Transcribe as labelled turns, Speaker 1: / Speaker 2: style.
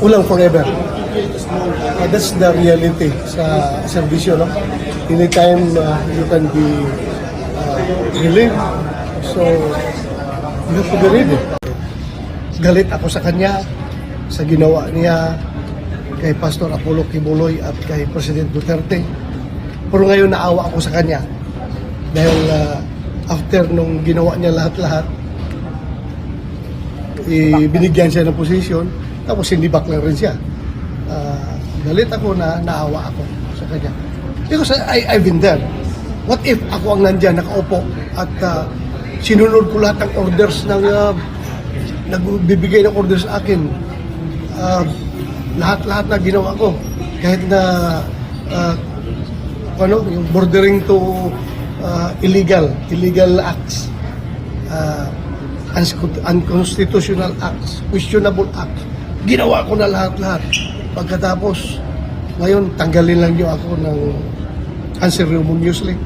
Speaker 1: Walang forever. That's the reality sa serbisyo, no? Anytime you can be relieved. So, you have to be ready. Galit ako sa kanya, sa ginawa niya kay Pastor Apollo Kibuloy at kay President Duterte. Pero ngayon naawa ako sa kanya dahil after nung ginawa niya lahat-lahat, binigyan siya ng posisyon, tapos sinibak lang rin siya. Galit ako na naawa ako sa kanya. Because I've been there. What if ako ang nandyan, nakaupo, at sinunod ko lahat ng orders ng nagbibigay ng orders sa akin. Lahat-lahat na ginawa ko. Kahit na yung bordering to illegal acts, unconstitutional acts, questionable acts. Ginawa ko na lahat-lahat. Pagkatapos, ngayon, tanggalin lang niyo ako ng unceremoniously.